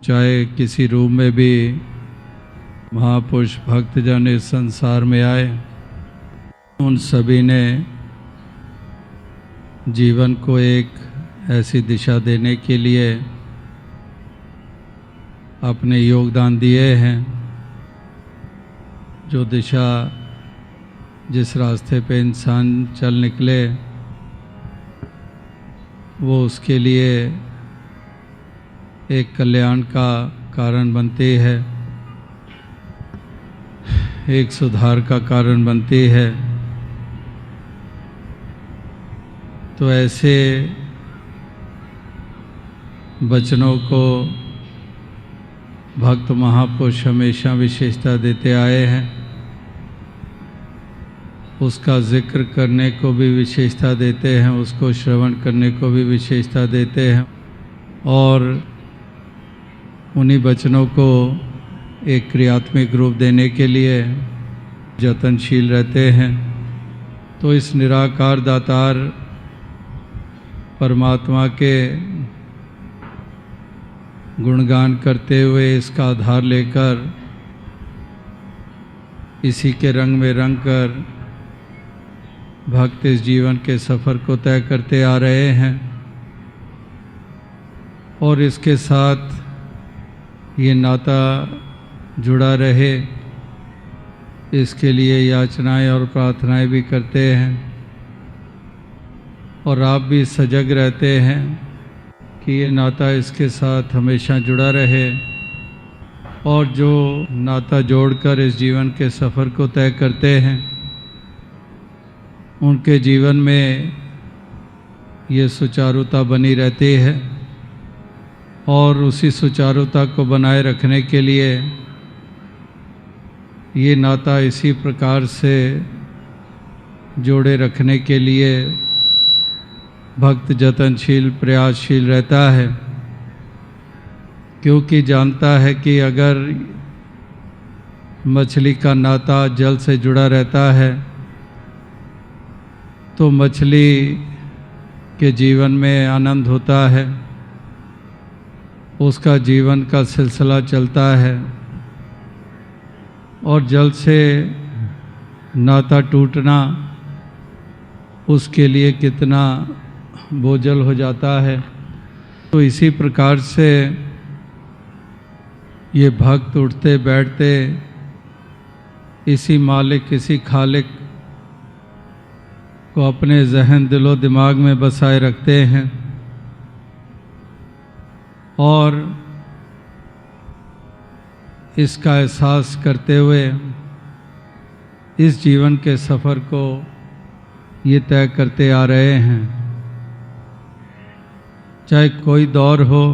चाहे किसी रूप में भी महापुरुष भक्तजन इस संसार में आए, उन सभी ने जीवन को एक ऐसी दिशा देने के लिए अपने योगदान दिए हैं जो दिशा जिस रास्ते पे इंसान चल निकले वो उसके लिए एक कल्याण का कारण बनती है, एक सुधार का कारण बनती है। तो ऐसे वचनों को भक्त महापुरुष हमेशा विशेषता देते आए हैं, उसका जिक्र करने को भी विशेषता देते हैं, उसको श्रवण करने को भी विशेषता देते हैं और उन्हीं वचनों को एक क्रियात्मक रूप देने के लिए यत्नशील रहते हैं। तो इस निराकार दातार परमात्मा के गुणगान करते हुए इसका आधार लेकर इसी के रंग में रंग कर भक्त इस जीवन के सफ़र को तय करते आ रहे हैं और इसके साथ ये नाता जुड़ा रहे इसके लिए याचनाएं और प्रार्थनाएं भी करते हैं और आप भी सजग रहते हैं कि ये नाता इसके साथ हमेशा जुड़ा रहे और जो नाता जोड़कर इस जीवन के सफ़र को तय करते हैं उनके जीवन में ये सुचारुता बनी रहती है और उसी सुचारुता को बनाए रखने के लिए ये नाता इसी प्रकार से जोड़े रखने के लिए भक्त जतनशील प्रयासशील रहता है, क्योंकि जानता है कि अगर मछली का नाता जल से जुड़ा रहता है तो मछली के जीवन में आनंद होता है, उसका जीवन का सिलसिला चलता है और जल से नाता टूटना उसके लिए कितना बोझल हो जाता है। तो इसी प्रकार से ये भक्त उठते बैठते इसी मालिक इसी खालिक को अपने जहन दिलो दिमाग में बसाए रखते हैं और इसका एहसास करते हुए इस जीवन के सफ़र को ये तय करते आ रहे हैं। चाहे कोई दौर हो,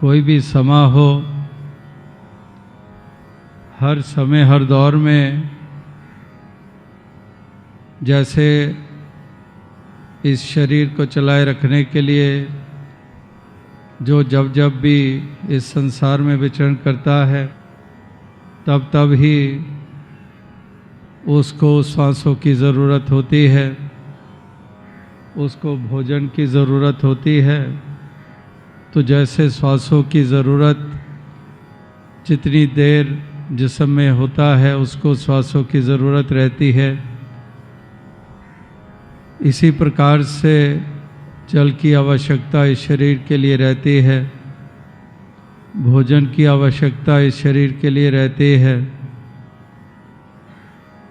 कोई भी समा हो, हर समय हर दौर में जैसे इस शरीर को चलाए रखने के लिए जो जब जब भी इस संसार में विचरण करता है तब तब ही उसको श्वासों की ज़रूरत होती है, उसको भोजन की ज़रूरत होती है। तो जैसे श्वासों की ज़रूरत जितनी देर जिस्म में होता है उसको श्वासों की ज़रूरत रहती है, इसी प्रकार से जल की आवश्यकता इस शरीर के लिए रहती है, भोजन की आवश्यकता इस शरीर के लिए रहती है।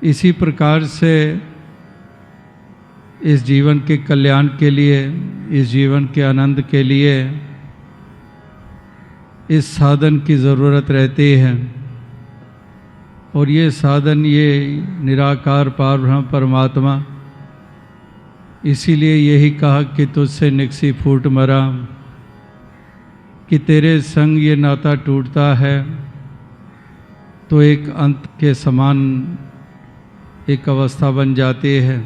इसी प्रकार से इस जीवन के कल्याण के लिए, इस जीवन के आनंद के लिए इस साधन की ज़रूरत रहती है और ये साधन ये निराकार पारब्रह्म परमात्मा, इसीलिए यही कहा कि तुझसे निकसी फूट मरा, कि तेरे संग ये नाता टूटता है तो एक अंत के समान एक अवस्था बन जाती है।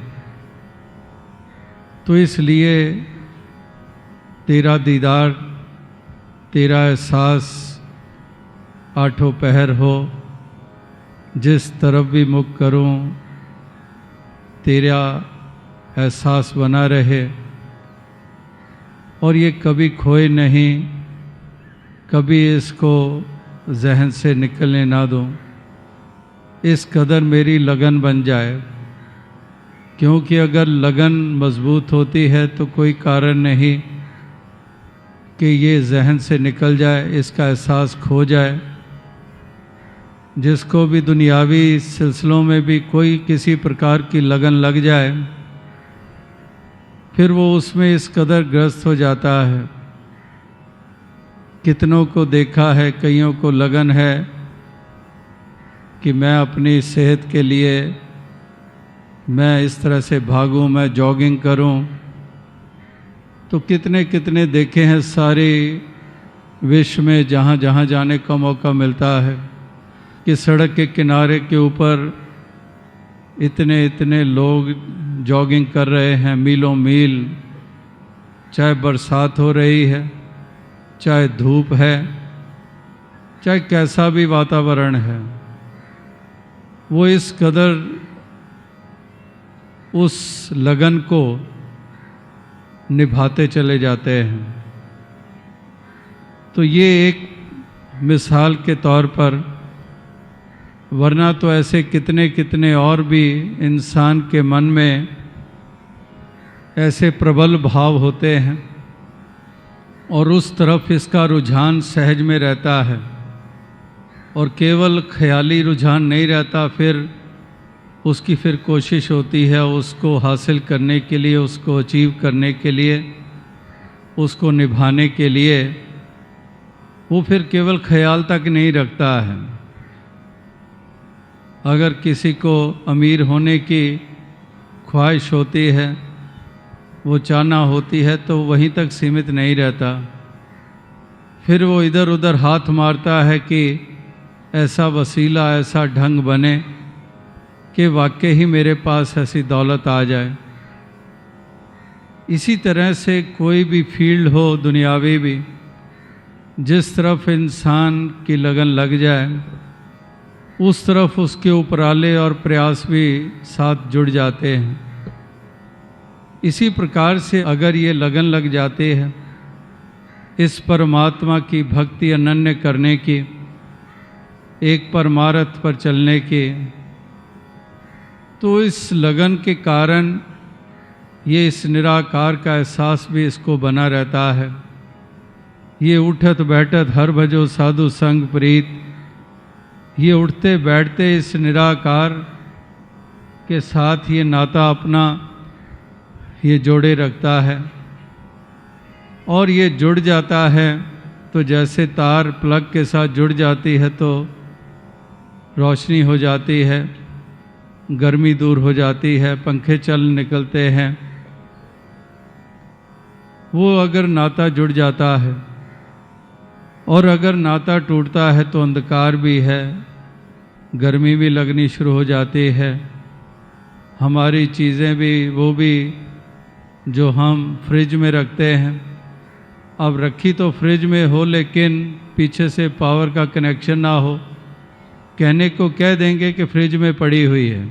तो इसलिए तेरा दीदार, तेरा एहसास आठों पहर हो, जिस तरफ भी मुख करूं तेरा एहसास बना रहे और ये कभी खोए नहीं कभी इसको जहन से निकलने ना दूं, इस कदर मेरी लगन बन जाए। क्योंकि अगर लगन मजबूत होती है तो कोई कारण नहीं कि ये जहन से निकल जाए, इसका एहसास खो जाए। जिसको भी दुनियावी सिलसिलों में भी कोई किसी प्रकार की लगन लग जाए, फिर वो उसमें इस कदर ग्रस्त हो जाता है। कितनों को देखा है, कईयों को लगन है कि मैं अपनी सेहत के लिए मैं इस तरह से भागूं, मैं जॉगिंग करूं। तो कितने कितने देखे हैं सारे विश्व में, जहाँ जहाँ जाने का मौका मिलता है कि सड़क के किनारे के ऊपर इतने इतने लोग जॉगिंग कर रहे हैं, मीलों मील। चाहे बरसात हो रही है, चाहे धूप है, चाहे कैसा भी वातावरण है, वो इस कदर उस लगन को निभाते चले जाते हैं। तो ये एक मिसाल के तौर पर, वरना तो ऐसे कितने कितने और भी इंसान के मन में ऐसे प्रबल भाव होते हैं और उस तरफ इसका रुझान सहज में रहता है, और केवल ख्याली रुझान नहीं रहता, फिर उसकी फिर कोशिश होती है उसको हासिल करने के लिए, उसको अचीव करने के लिए, उसको निभाने के लिए। वो फिर केवल ख्याल तक नहीं रखता है। अगर किसी को अमीर होने की ख्वाहिश होती है, वो चाहना होती है, तो वहीं तक सीमित नहीं रहता। फिर वो इधर उधर हाथ मारता है कि ऐसा वसीला, ऐसा ढंग बने कि वाकई ही मेरे पास ऐसी दौलत आ जाए। इसी तरह से कोई भी फील्ड हो दुनियावी भी, जिस तरफ इंसान की लगन लग जाए, उस तरफ उसके उपराले और प्रयास भी साथ जुड़ जाते हैं। इसी प्रकार से अगर ये लगन लग जाती है इस परमात्मा की भक्ति अनन्य करने की, एक परमार्थ पर चलने की, तो इस लगन के कारण ये इस निराकार का एहसास भी इसको बना रहता है। ये उठत बैठत हर भजो साधु संग प्रीत, ये उठते बैठते इस निराकार के साथ ये नाता अपना ये जोड़े रखता है। और ये जुड़ जाता है तो जैसे तार प्लग के साथ जुड़ जाती है तो रोशनी हो जाती है, गर्मी दूर हो जाती है, पंखे चल निकलते हैं। वो अगर नाता जुड़ जाता है, और अगर नाता टूटता है तो अंधकार भी है, गर्मी भी लगनी शुरू हो जाती है। हमारी चीज़ें भी, वो भी जो हम फ्रिज में रखते हैं, अब रखी तो फ्रिज में हो लेकिन पीछे से पावर का कनेक्शन ना हो, कहने को कह देंगे कि फ्रिज में पड़ी हुई है।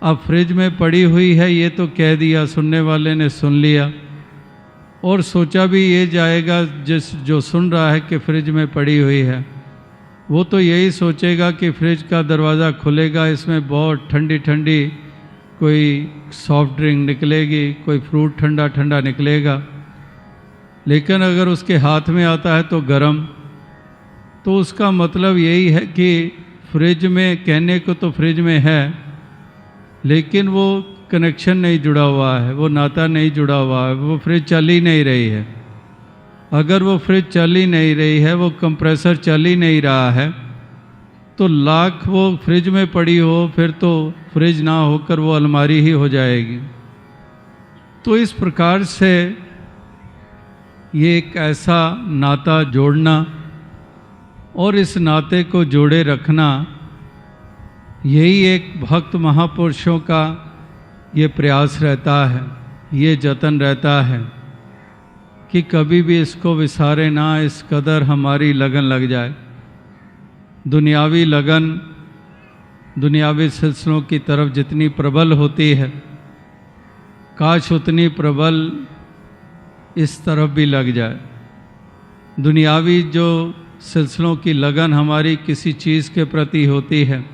अब फ्रिज में पड़ी हुई है ये तो कह दिया, सुनने वाले ने सुन लिया, और सोचा भी ये जाएगा जो सुन रहा है कि फ्रिज में पड़ी हुई है, वो तो यही सोचेगा कि फ्रिज का दरवाज़ा खुलेगा, इसमें बहुत ठंडी ठंडी कोई सॉफ्ट ड्रिंक निकलेगी, कोई फ्रूट ठंडा ठंडा निकलेगा। लेकिन अगर उसके हाथ में आता है तो गर्म, तो उसका मतलब यही है कि फ्रिज में, कहने को तो फ्रिज में है लेकिन वो कनेक्शन नहीं जुड़ा हुआ है, वो नाता नहीं जुड़ा हुआ है, वो फ्रिज चल ही नहीं रही है। अगर वो फ्रिज चल ही नहीं रही है, वो कंप्रेसर चल ही नहीं रहा है, तो लाख वो फ्रिज में पड़ी हो, फिर तो फ्रिज ना होकर वो अलमारी ही हो जाएगी। तो इस प्रकार से ये एक ऐसा नाता जोड़ना और इस नाते को जोड़े रखना, यही एक भक्त महापुरुषों का ये प्रयास रहता है, ये जतन रहता है कि कभी भी इसको विसारे ना, इस कदर हमारी लगन लग जाए। दुनियावी लगन दुनियावी सिलसिलों की तरफ जितनी प्रबल होती है, काश उतनी प्रबल इस तरफ भी लग जाए। दुनियावी जो सिलसिलों की लगन हमारी किसी चीज़ के प्रति होती है,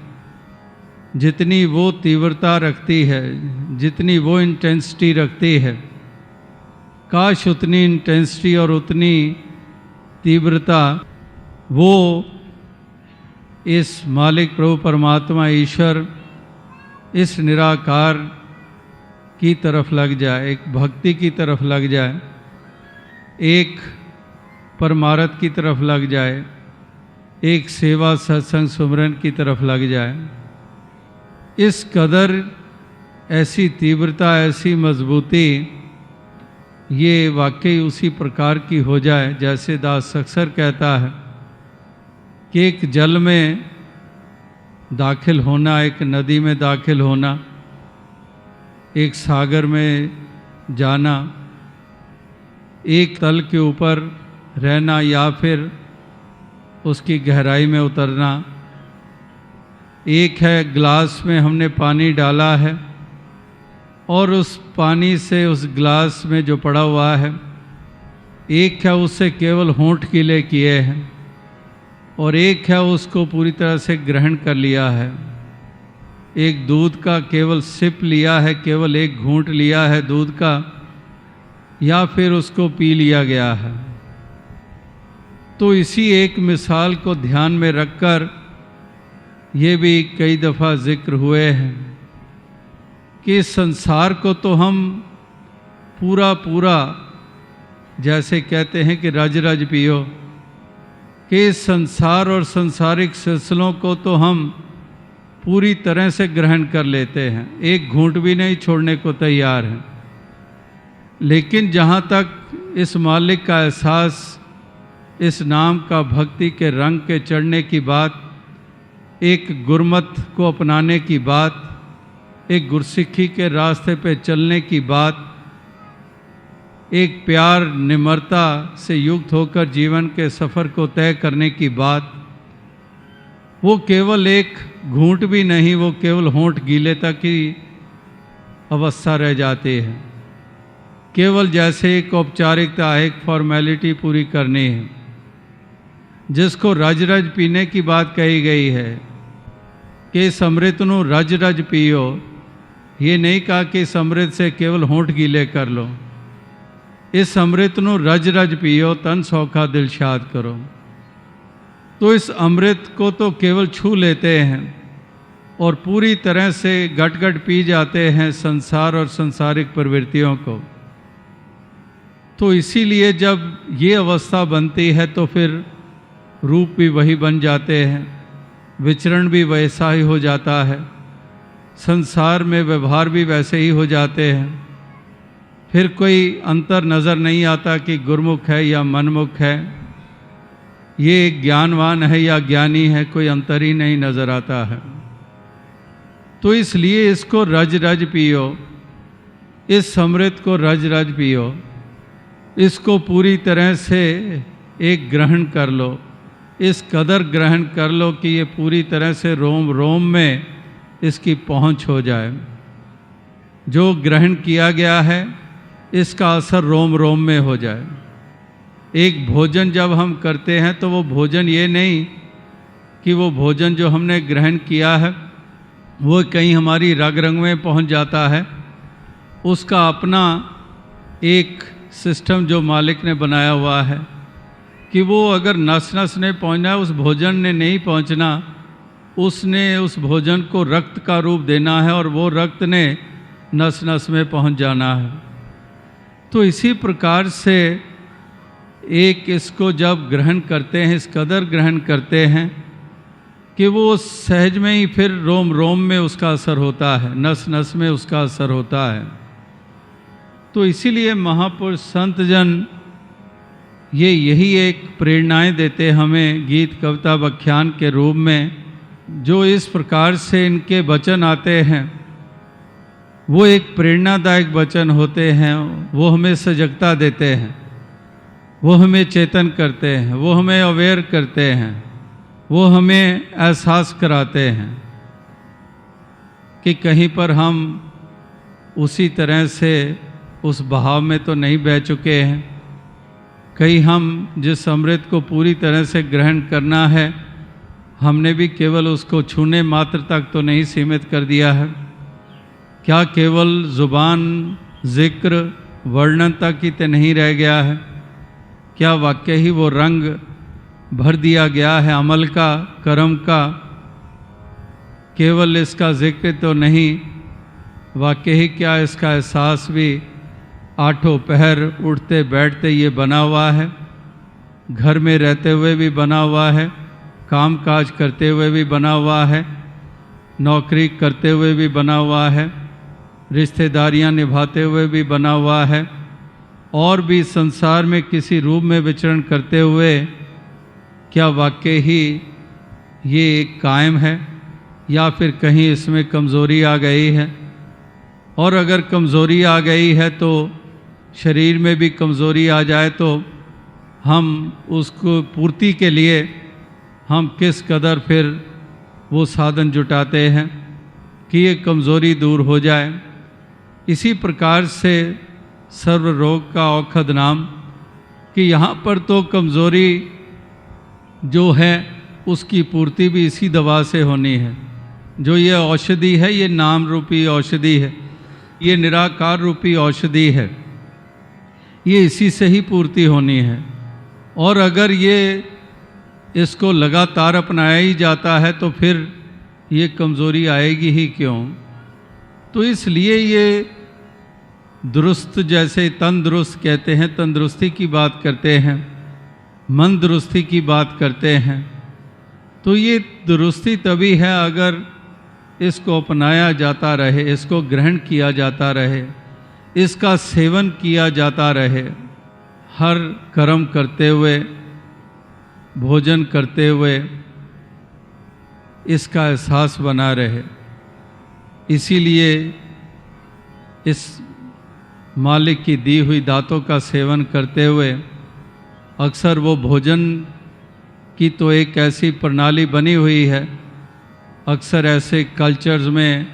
जितनी वो तीव्रता रखती है, जितनी वो इंटेंसिटी रखती है, काश उतनी इंटेंसिटी और उतनी तीव्रता वो इस मालिक प्रभु परमात्मा ईश्वर, इस निराकार की तरफ लग जाए, एक भक्ति की तरफ लग जाए, एक परमार्थ की तरफ लग जाए, एक सेवा सत्संग सुमरन की तरफ लग जाए। इस कदर ऐसी तीव्रता, ऐसी मजबूती ये वाकई उसी प्रकार की हो जाए जैसे दास अक्सर कहता है कि एक जल में दाखिल होना, एक नदी में दाखिल होना, एक सागर में जाना, एक तल के ऊपर रहना या फिर उसकी गहराई में उतरना। एक है गिलास में हमने पानी डाला है और उस पानी से उस गिलास में जो पड़ा हुआ है, एक है उससे केवल होंठ गीले किए हैं और एक है उसको पूरी तरह से ग्रहण कर लिया है। एक दूध का केवल सिप लिया है, केवल एक घूंट लिया है दूध का, या फिर उसको पी लिया गया है। तो इसी एक मिसाल को ध्यान में रखकर ये भी कई दफ़ा जिक्र हुए हैं कि संसार को तो हम पूरा पूरा, जैसे कहते हैं कि रज रज पियो, कि संसार और संसारिक सिलसिलों को तो हम पूरी तरह से ग्रहण कर लेते हैं, एक घूंट भी नहीं छोड़ने को तैयार हैं। लेकिन जहाँ तक इस मालिक का एहसास, इस नाम का भक्ति के रंग के चढ़ने की बात, एक गुरमत को अपनाने की बात, एक गुरसिक्खी के रास्ते पे चलने की बात, एक प्यार निम्रता से युक्त होकर जीवन के सफ़र को तय करने की बात, वो केवल एक घूंट भी नहीं, वो केवल होंठ गीले तक ही अवस्था रह जाती है। केवल जैसे एक औपचारिकता, एक फॉर्मेलिटी पूरी करनी है, जिसको रज रज पीने की बात कही गई है कि इस अमृत नू रज रज पियो। ये नहीं कहा कि इस अमृत से केवल होंठ गीले कर लो, इस अमृत नू रज रज पियो, तन सौखा दिल शाद करो। तो इस अमृत को तो केवल छू लेते हैं और पूरी तरह से गट गट पी जाते हैं संसार और संसारिक प्रवृत्तियों को। तो इसीलिए जब ये अवस्था बनती है तो फिर रूप भी वही बन जाते हैं, विचरण भी वैसा ही हो जाता है, संसार में व्यवहार भी वैसे ही हो जाते हैं। फिर कोई अंतर नज़र नहीं आता कि गुरमुख है या मनमुख है, ये ज्ञानवान है या ज्ञानी है, कोई अंतर ही नहीं नज़र आता है। तो इसलिए इसको रज रज पियो, इस अमृत को रज रज पियो, इसको पूरी तरह से एक ग्रहण कर लो, इस कदर ग्रहण कर लो कि ये पूरी तरह से रोम रोम में इसकी पहुंच हो जाए। जो ग्रहण किया गया है इसका असर रोम रोम में हो जाए। एक भोजन जब हम करते हैं तो वो भोजन ये नहीं कि वो भोजन जो हमने ग्रहण किया है वो कहीं हमारी रग रग में पहुंच जाता है। उसका अपना एक सिस्टम जो मालिक ने बनाया हुआ है कि वो अगर नस नस ने पहुंचना है, उस भोजन ने नहीं पहुंचना, उसने उस भोजन को रक्त का रूप देना है और वो रक्त ने नस नस में पहुंच जाना है। तो इसी प्रकार से एक इसको जब ग्रहण करते हैं, इस कदर ग्रहण करते हैं कि वो सहज में ही फिर रोम रोम में उसका असर होता है, नस नस में उसका असर होता है। तो इसीलिए महापुरुष संत जन ये यही एक प्रेरणाएं देते हमें गीत कविता व्याख्यान के रूप में। जो इस प्रकार से इनके वचन आते हैं वो एक प्रेरणादायक वचन होते हैं। वो हमें सजगता देते हैं, वो हमें चेतन करते हैं, वो हमें अवेयर करते हैं, वो हमें एहसास कराते हैं कि कहीं पर हम उसी तरह से उस बहाव में तो नहीं बह चुके हैं। कहीं हम जिस अमृत को पूरी तरह से ग्रहण करना है, हमने भी केवल उसको छूने मात्र तक तो नहीं सीमित कर दिया है। क्या केवल ज़ुबान, ज़िक्र, वर्णन तक ही तो नहीं रह गया है? क्या वाकई ही वो रंग भर दिया गया है अमल का, कर्म का? केवल इसका जिक्र तो नहीं, वाकई ही क्या इसका एहसास भी आठों पहर उठते बैठते ये बना हुआ है, घर में रहते हुए भी बना हुआ है, काम काज करते हुए भी बना हुआ है, नौकरी करते हुए भी बना हुआ है, रिश्तेदारियां निभाते हुए भी बना हुआ है, और भी संसार में किसी रूप में विचरण करते हुए क्या वाकई ही ये कायम है, या फिर कहीं इसमें कमज़ोरी आ गई है? और अगर कमज़ोरी आ गई है तो शरीर में भी कमज़ोरी आ जाए तो हम उसको पूर्ति के लिए हम किस कदर फिर वो साधन जुटाते हैं कि ये कमज़ोरी दूर हो जाए। इसी प्रकार से सर्व रोग का औषध नाम, कि यहाँ पर तो कमज़ोरी जो है उसकी पूर्ति भी इसी दवा से होनी है। जो ये औषधि है, ये नाम रूपी औषधि है, ये निराकार रूपी औषधि है, ये इसी से ही पूर्ति होनी है। और अगर ये इसको लगातार अपनाया ही जाता है तो फिर ये कमज़ोरी आएगी ही क्यों? तो इसलिए ये दुरुस्त, जैसे तंदुरुस्त कहते हैं, तंदुरुस्ती की बात करते हैं, मन दुरुस्ती की बात करते हैं, तो ये दुरुस्ती तभी है अगर इसको अपनाया जाता रहे, इसको ग्रहण किया जाता रहे, इसका सेवन किया जाता रहे, हर कर्म करते हुए, भोजन करते हुए इसका एहसास बना रहे। इसीलिए इस मालिक की दी हुई दातों का सेवन करते हुए अक्सर वो भोजन की तो एक ऐसी प्रणाली बनी हुई है, अक्सर ऐसे कल्चर्स में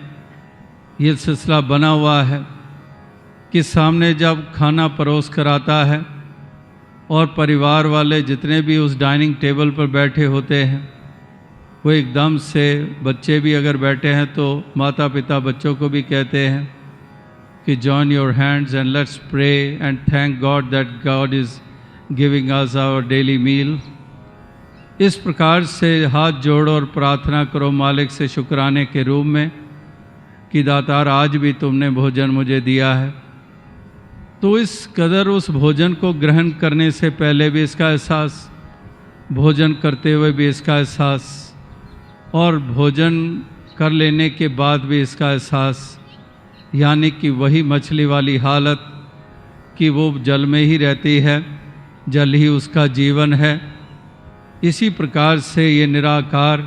ये सिलसिला बना हुआ है कि सामने जब खाना परोस कर आता है और परिवार वाले जितने भी उस डाइनिंग टेबल पर बैठे होते हैं, वो एकदम से, बच्चे भी अगर बैठे हैं तो माता पिता बच्चों को भी कहते हैं कि join your hands and let's pray and thank God that God is giving us our daily meal. इस प्रकार से हाथ जोड़ो और प्रार्थना करो मालिक से शुक्राने के रूप में कि दातार आज भी तुमने भोजन मुझे दिया है। तो इस कदर उस भोजन को ग्रहण करने से पहले भी इसका एहसास, भोजन करते हुए भी इसका एहसास, और भोजन कर लेने के बाद भी इसका एहसास, यानी कि वही मछली वाली हालत कि वो जल में ही रहती है, जल ही उसका जीवन है। इसी प्रकार से ये निराकार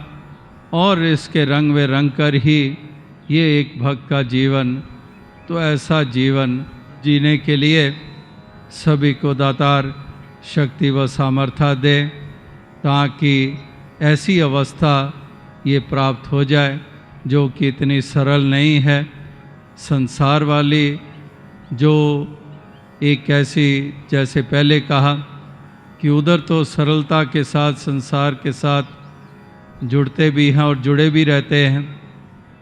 और इसके रंग में रंग कर ही ये एक भक्त का जीवन। तो ऐसा जीवन जीने के लिए सभी को दातार शक्ति व सामर्थ्य दे, ताकि ऐसी अवस्था ये प्राप्त हो जाए जो कि इतनी सरल नहीं है। संसार वाली जो एक ऐसी, जैसे पहले कहा कि उधर तो सरलता के साथ संसार के साथ जुड़ते भी हैं और जुड़े भी रहते हैं,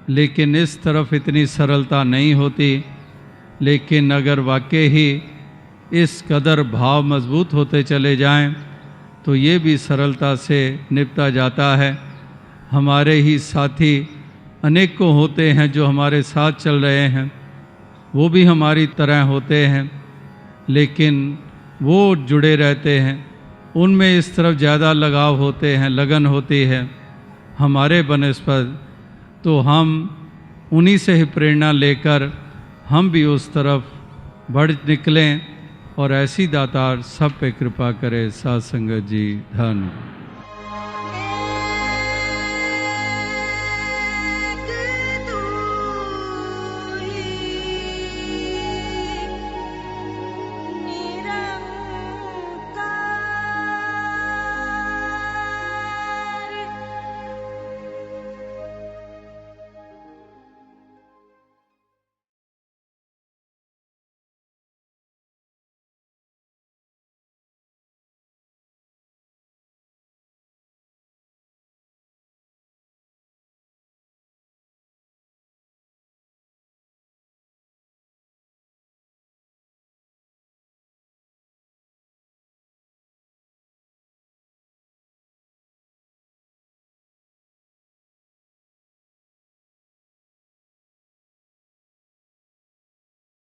लेकिन इस तरफ इतनी सरलता नहीं होती। लेकिन अगर वाकई ही इस कदर भाव मजबूत होते चले जाएं तो ये भी सरलता से निपटा जाता है। हमारे ही साथी अनेकों होते हैं जो हमारे साथ चल रहे हैं, वो भी हमारी तरह होते हैं, लेकिन वो जुड़े रहते हैं, उनमें इस तरफ ज़्यादा लगाव होते हैं, लगन होती है हमारे बनस्पत। तो हम उन्हीं से ही प्रेरणा लेकर हम भी उस तरफ बढ़ निकलें, और ऐसी दातार सब पे कृपा करे। साथ संगत जी धन्य।